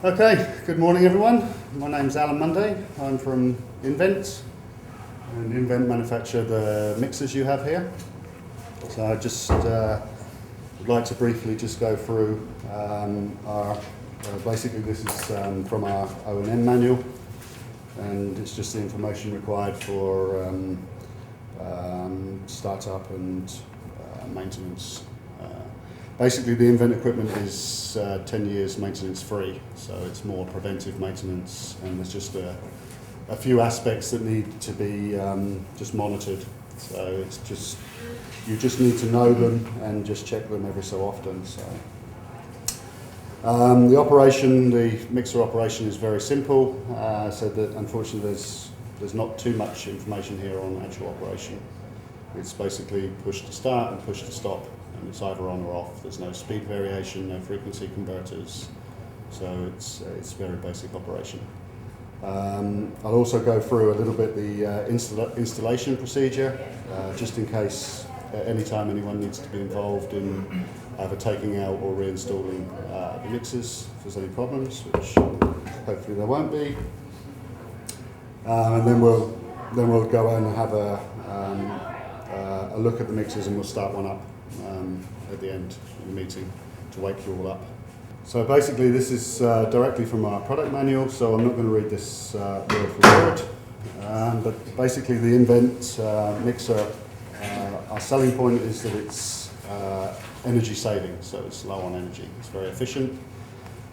Okay, good morning everyone. My name's Alan Munday. I'm from Invent, and Invent manufacture the mixers you have here. So I just would like to briefly just go through basically this is from our O&M manual, and it's just the information required for startup and maintenance. Basically, the Invent equipment is 10 years maintenance free, so it's more preventive maintenance, and there's just a few aspects that need to be just monitored. So it's just, you just need to know them and just check them every so often. So the operation, the mixer operation is very simple, so that unfortunately there's not too much information here on actual operation. It's basically push to start and push to stop. It's either on or off. There's no speed variation, no frequency converters, so it's very basic operation. I'll also go through a little bit the installation procedure, just in case at any time anyone needs to be involved in either taking out or reinstalling the mixers if there's any problems, which hopefully there won't be. And then we'll go and have a look at the mixers, and we'll start one up at the end of the meeting to wake you all up. So basically this is directly from our product manual, so I'm not going to read this word for word, but basically the Invent mixer, our selling point is that it's energy saving, so it's low on energy, it's very efficient.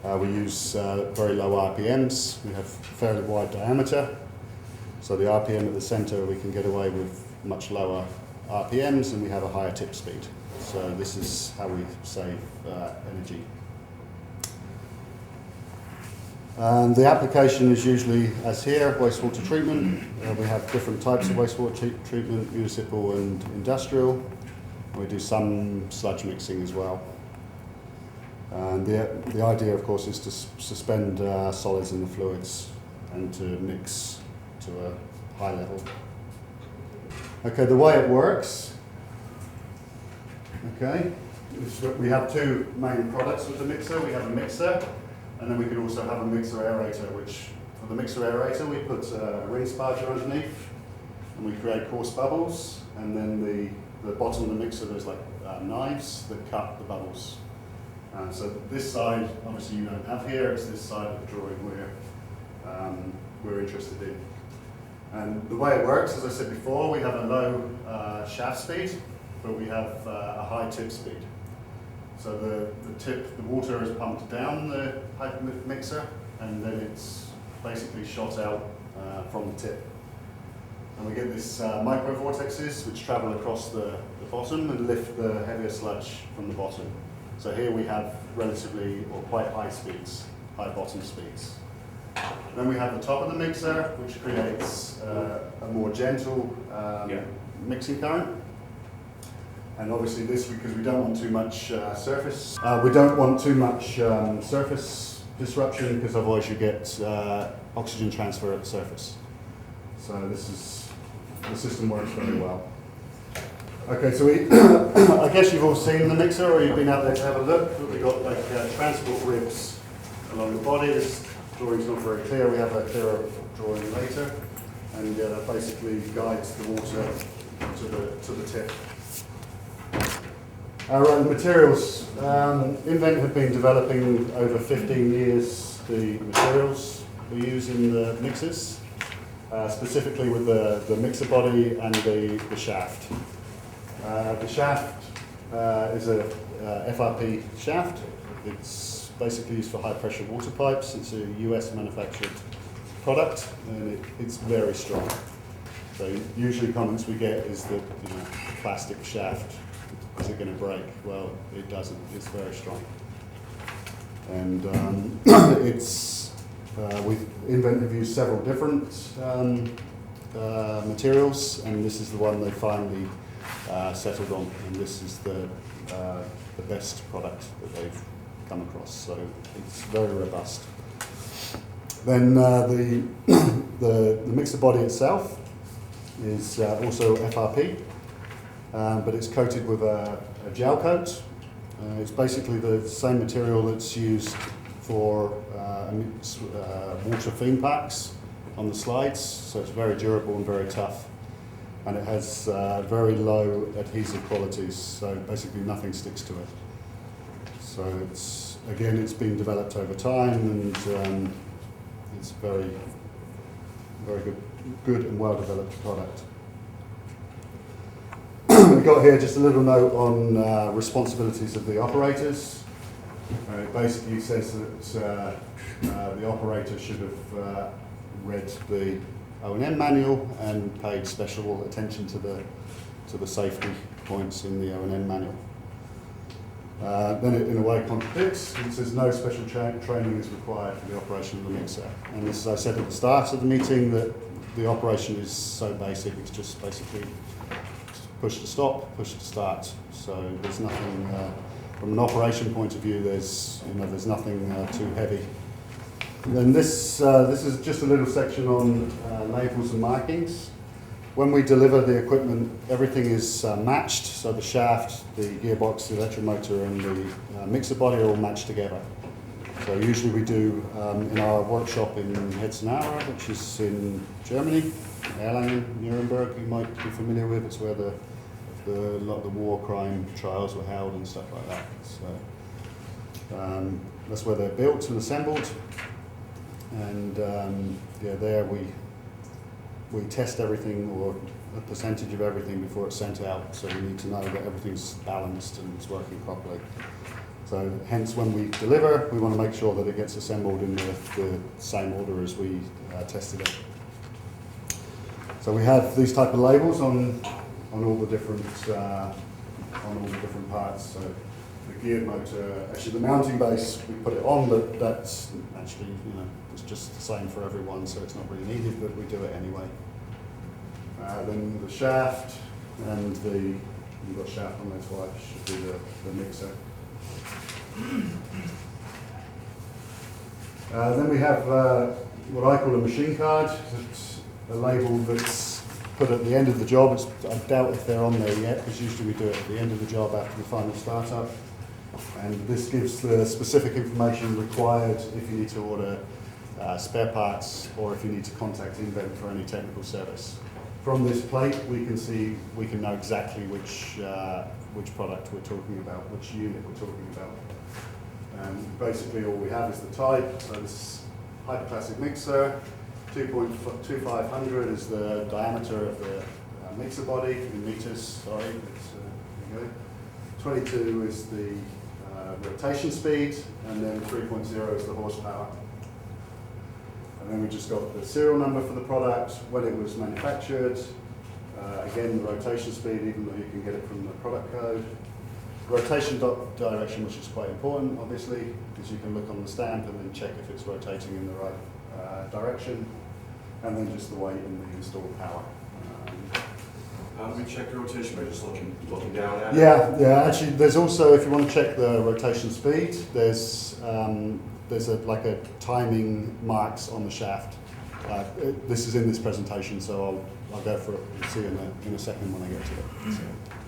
We use very low RPMs, we have fairly wide diameter, so the RPM at the center we can get away with much lower RPMs, and we have a higher tip speed. So this is how we save energy. And the application is usually, as here, wastewater treatment. We have different types of wastewater treatment, municipal and industrial. We do some sludge mixing as well. And the idea, of course, is to suspend solids in the fluids and to mix to a high level. Okay, the way it works, okay, we have two main products with the mixer. We have a mixer, and then we can also have a mixer aerator, which for the mixer aerator we put a ring sparger underneath, and we create coarse bubbles, and then the bottom of the mixer there's like knives that cut the bubbles. So this side, obviously you don't have here, it's this side of the drawing we're interested in. And the way it works, as I said before, we have a low shaft speed, but we have a high tip speed. So the water is pumped down the Hyperbolic mixer, and then it's basically shot out from the tip. And we get these micro vortexes which travel across the bottom and lift the heavier sludge from the bottom. So here we have relatively or quite high speeds, high bottom speeds. Then we have the top of the mixer, which creates a more gentle mixing current. And obviously this, because we don't want too much surface. We don't want too much surface disruption, because otherwise you get oxygen transfer at the surface. So the system works very well. Okay, so I guess you've all seen the mixer, or you've been out there to have a look. We've got like transport ribs along the body. This drawing's not very clear. We have a clearer drawing later, and that basically guides the water to the tip. Our materials, Invent have been developing over 15 years the materials we use in the mixers, specifically with the mixer body and the shaft. The shaft is a FRP shaft. It's basically used for high pressure water pipes. It's a US manufactured product, and it's very strong. So usually comments we get is that, you know, plastic shaft, is it going to break? Well, it doesn't. It's very strong. And we've Invent have used several different materials, and this is the one they finally settled on, and this is the best product that they've come across. So it's very robust. Then the mixer body itself is also FRP, but it's coated with a gel coat. It's basically the same material that's used for water theme parks on the slides, so it's very durable and very tough. And it has very low adhesive qualities, so basically nothing sticks to it. So it's been developed over time, and it's very, very good and well-developed product. We've got here just a little note on responsibilities of the operators. It basically says that the operator should have read the O&M manual and paid special attention to the safety points in the O&M manual. Then it in a way contradicts. It says no special training is required for the operation of the mixer. And as I said at the start of the meeting, that the operation is so basic, it's just basically push to stop, push to start. So there's nothing, from an operation point of view, there's nothing too heavy. And this is just a little section on labels and markings. When we deliver the equipment, everything is matched. So the shaft, the gearbox, the electromotor, and the mixer body are all matched together. So usually we do in our workshop in Hetzenauer, which is in Germany, Erlangen, Nuremberg, you might be familiar with. It's where a lot of the war crime trials were held and stuff like that. So that's where they're built and assembled. And there we test everything, or a percentage of everything, before it's sent out. So we need to know that everything's balanced and it's working properly. So hence, when we deliver, we want to make sure that it gets assembled in the same order as we tested it. So we have these type of labels on all the different parts. So the gear motor, actually the mounting base, we put it on, but that's actually, it's just the same for everyone, so it's not really needed, but we do it anyway. Then the shaft and you've got shaft on there twice, should be the mixer. Then we have what I call a machine card. It's a label that's put at the end of the job. I doubt if they're on there yet, because usually we do it at the end of the job after the final startup. And this gives the specific information required if you need to order spare parts, or if you need to contact Invent for any technical service. From this plate, we can know exactly which product we're talking about, which unit we're talking about. Basically, all we have is the type. So this hyperclassic mixer, 2.2500 is the diameter of the mixer body in meters. Sorry, there you go. 22 is the rotation speed, and then 3.0 is the horsepower. And then we just got the serial number for the product, when it was manufactured, again the rotation speed, even though you can get it from the product code. Rotation direction, which is quite important, obviously, because you can look on the stamp and then check if it's rotating in the right direction, and then just the weight and the installed power. How do we check the rotation by just looking down at it? Yeah. Actually, there's also, if you want to check the rotation speed, there's a timing marks on the shaft. This is in this presentation, so I'll go for it. You'll see in a second when I get to it.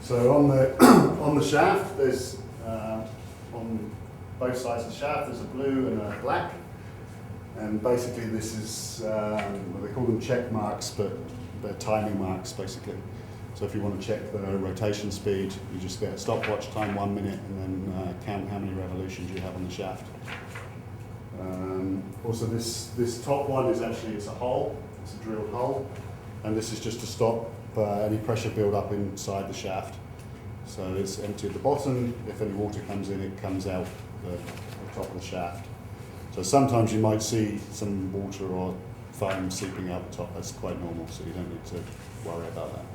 So on the shaft, there's on both sides of the shaft, there's a blue and a black, and basically this is they call them check marks, but they're timing marks basically. So if you want to check the rotation speed, you just get a stopwatch, time 1 minute, and then count how many revolutions you have on the shaft. Also, this top one is actually, it's a hole, it's a drilled hole, and this is just to stop any pressure build up inside the shaft. So it's empty at the bottom. If any water comes in, it comes out the top of the shaft. So sometimes you might see some water or foam seeping out the top. That's quite normal, so you don't need to worry about that.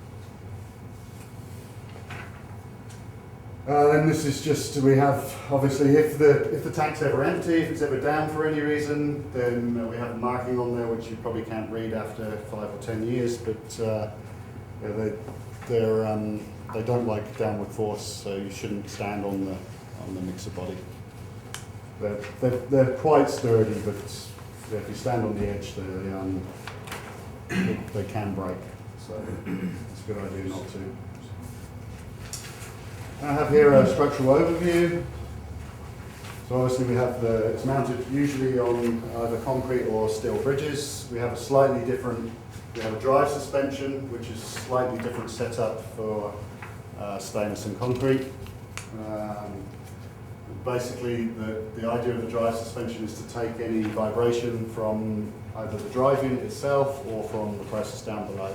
Then this is just, we have, obviously, if the tank's ever empty, if it's ever down for any reason, then we have a marking on there which you probably can't read after 5 or 10 years, but they don't like downward force, so you shouldn't stand on the mixer body. They're quite sturdy, but if you stand on the edge, they can break, so it's a good idea not to. I have here a structural overview. So obviously we have it's mounted usually on either concrete or steel bridges. We have a slightly different, we have a drive suspension, which is slightly different setup for stainless and concrete. Basically, the idea of the drive suspension is to take any vibration from either the drive unit itself or from the process down below.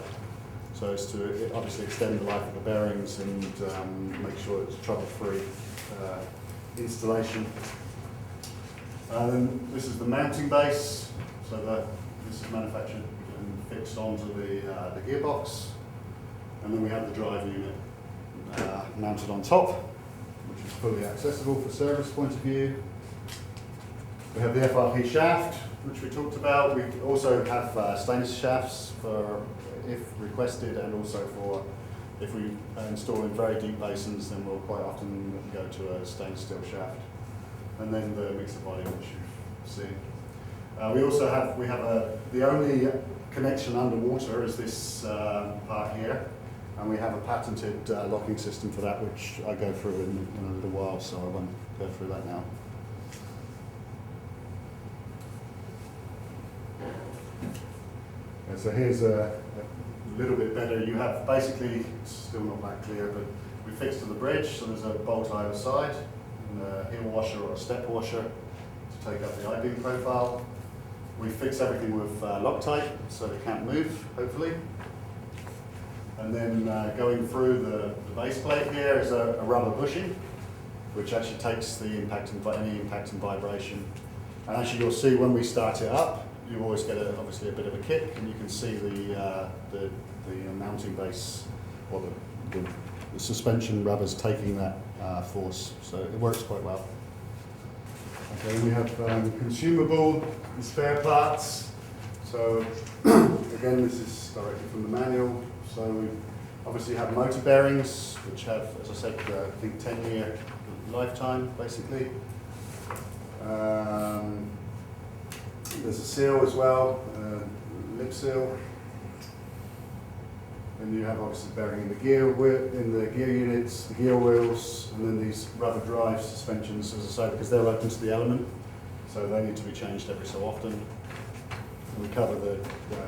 So it's to obviously extend the life of the bearings and make sure it's trouble-free installation. Then this is the mounting base, so this is manufactured and fixed onto the gearbox. And then we have the drive unit mounted on top, which is fully accessible for service point of view. We have the FRP shaft, which we talked about. We also have stainless shafts for if requested, and also for if we install in very deep basins, then we'll quite often go to a stainless steel shaft. And then the mixer body, which you've seen. We also have the only connection underwater is this part here, and we have a patented locking system for that, which I go through in a little while, so I won't go through that now. So here's a little bit better. You have basically, it's still not that clear, but we fixed to the bridge, so there's a bolt either side, and a heel washer or a step washer to take up the I-beam profile. We fix everything with Loctite, so they can't move, hopefully. And then going through the base plate here is a rubber bushing, which actually takes the impact and any impact and vibration. And actually you'll see when we start it up, you always get obviously a bit of a kick, and you can see the mounting base, or the suspension rubbers taking that force, so it works quite well. Okay, we have consumable and spare parts. So again, this is directly from the manual. So we obviously have motor bearings, which have, as I said, I think 10-year lifetime, basically. There's a seal as well, lip seal. And you have obviously bearing in the gear units, the gear wheels, and then these rubber drive suspensions, as I say, because they're open to the element, so they need to be changed every so often. And we cover the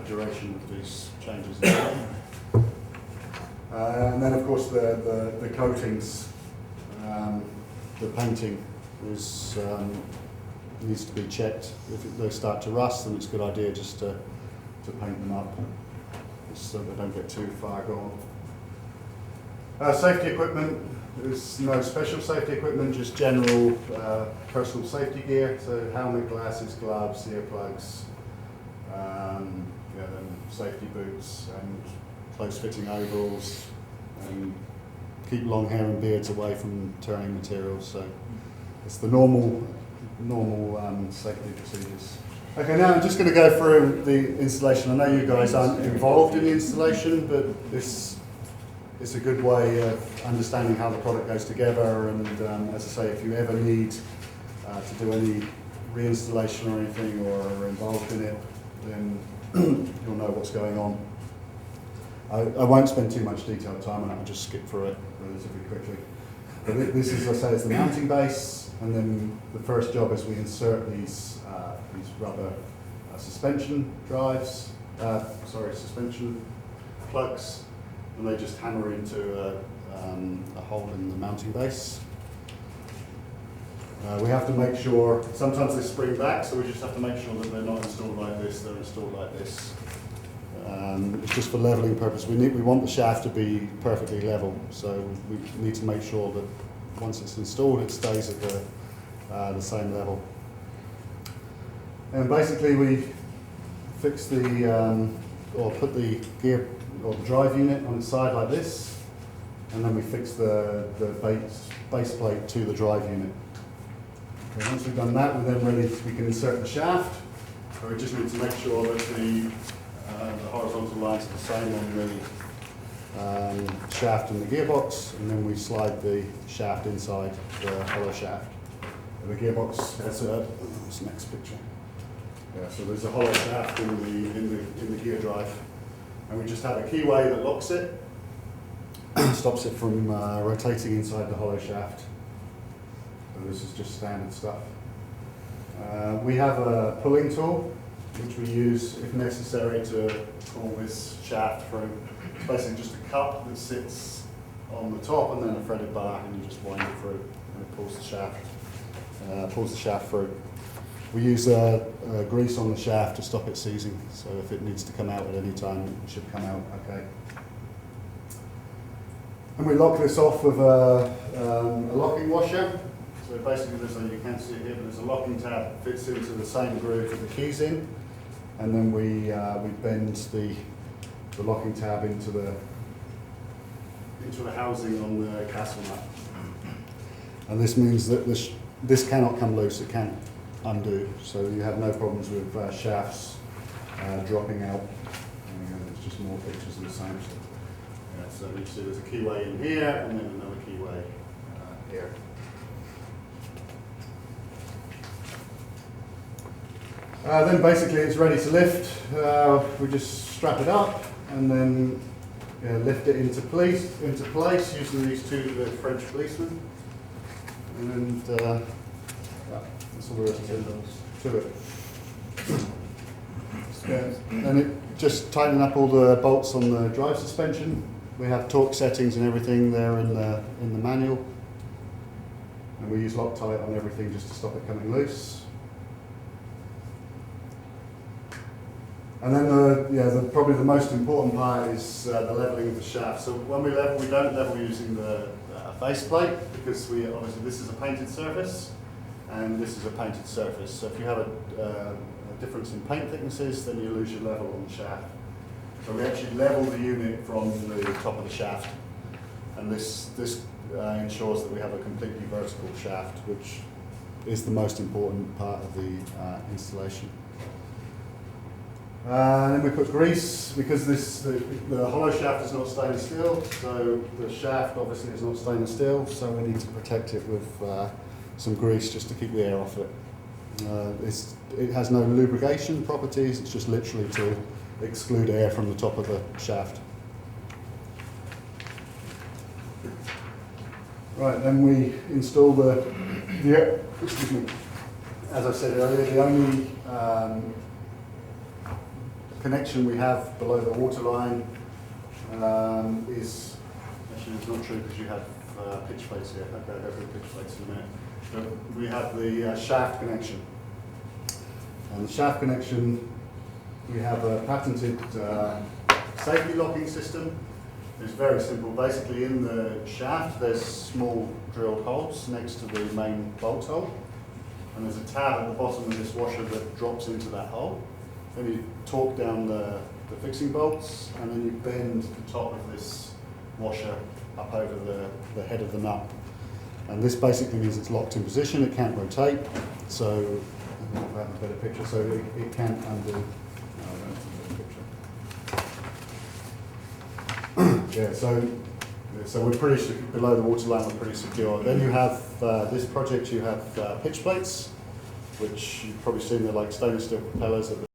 duration of these changes. And then of course the coatings, the painting is needs to be checked. If they start to rust, then it's a good idea just to paint them up, so they don't get too far gone. Safety equipment, there's no special safety equipment, just general personal safety gear, so helmet, glasses, gloves, earplugs, then safety boots and close-fitting overalls, and keep long hair and beards away from turning materials, so it's the normal safety procedures. Okay, now I'm just going to go through the installation. I know you guys aren't involved in the installation, but this is a good way of understanding how the product goes together, and as I say, if you ever need to do any reinstallation or anything, or are involved in it, then you'll know what's going on. I won't spend too much detailed time on it, I'll just skip through it relatively quickly. But this is, as I say, is the mounting base, and then the first job is we insert these rubber suspension drives, suspension plugs, and they just hammer into a hole in the mounting base. We have to make sure, sometimes they spring back, so we just have to make sure that they're not installed like this, they're installed like this. It's just for leveling purpose. We want the shaft to be perfectly level, so we need to make sure that once it's installed, it stays at the same level. And basically, we fix or put the gear or the drive unit on its side like this, and then we fix the base plate to the drive unit. Okay, once we've done that, we're then ready. We can insert the shaft. So we just need to make sure that the horizontal lines are the same on the shaft and the gearbox, and then we slide the shaft inside the hollow shaft. And the gearbox has this next picture. Yeah, so there's a hollow shaft in the gear drive, and we just have a keyway that locks it, stops it from rotating inside the hollow shaft. And this is just standard stuff. We have a pulling tool, which we use if necessary to pull this shaft through. It's basically just a cup that sits on the top and then a threaded bar, and you just wind it through and it pulls the shaft through. We use grease on the shaft to stop it seizing, so if it needs to come out at any time, it should come out okay. And we lock this off with a locking washer. So basically, you can't see it here, but there's a locking tab that fits into the same groove that the key's in, and then we bend the locking tab into the housing on the castle nut. And this means that this cannot come loose, it can't undo, so you have no problems with shafts dropping out. And there's just more pictures of the same stuff. Yeah, so you see there's a keyway in here and then another keyway here. Then basically it's ready to lift. We just strap it up and then lift it into place using these two French policemen. And that's all there is to it. And it just tighten up all the bolts on the drive suspension. We have torque settings and everything there in the manual. And we use Loctite on everything just to stop it coming loose. And then probably the most important part is the leveling of the shaft. So when we level, we don't level using the face plate, because obviously this is a painted surface and this is a painted surface. So if you have a difference in paint thicknesses, then you lose your level on the shaft. So we actually level the unit from the top of the shaft, and this ensures that we have a completely vertical shaft, which is the most important part of the installation. And then we put grease, because the hollow shaft is not stainless steel, so the shaft obviously is not stainless steel, so we need to protect it with some grease just to keep the air off it. It has no lubrication properties, it's just literally to exclude air from the top of the shaft. Right, then we install excuse me, as I said earlier, the only connection we have below the waterline is, actually it's not true because you have pitch plates here. Okay, I'll go through the pitch plates in a minute. But we have the shaft connection. And the shaft connection, we have a patented safety locking system. It's very simple. Basically in the shaft there's small drilled holes next to the main bolt hole. And there's a tab at the bottom of this washer that drops into that hole. Then you torque down the fixing bolts, and then you bend the top of this washer up over the head of the nut. And this basically means it's locked in position, it can't rotate, so I don't know if I have a better picture, so it can't undo. No, I don't have a better picture. Yeah, so we're pretty below the waterline, we're pretty secure. Then you have this project, you have pitch plates, which you've probably seen, they're like stainless steel propellers at the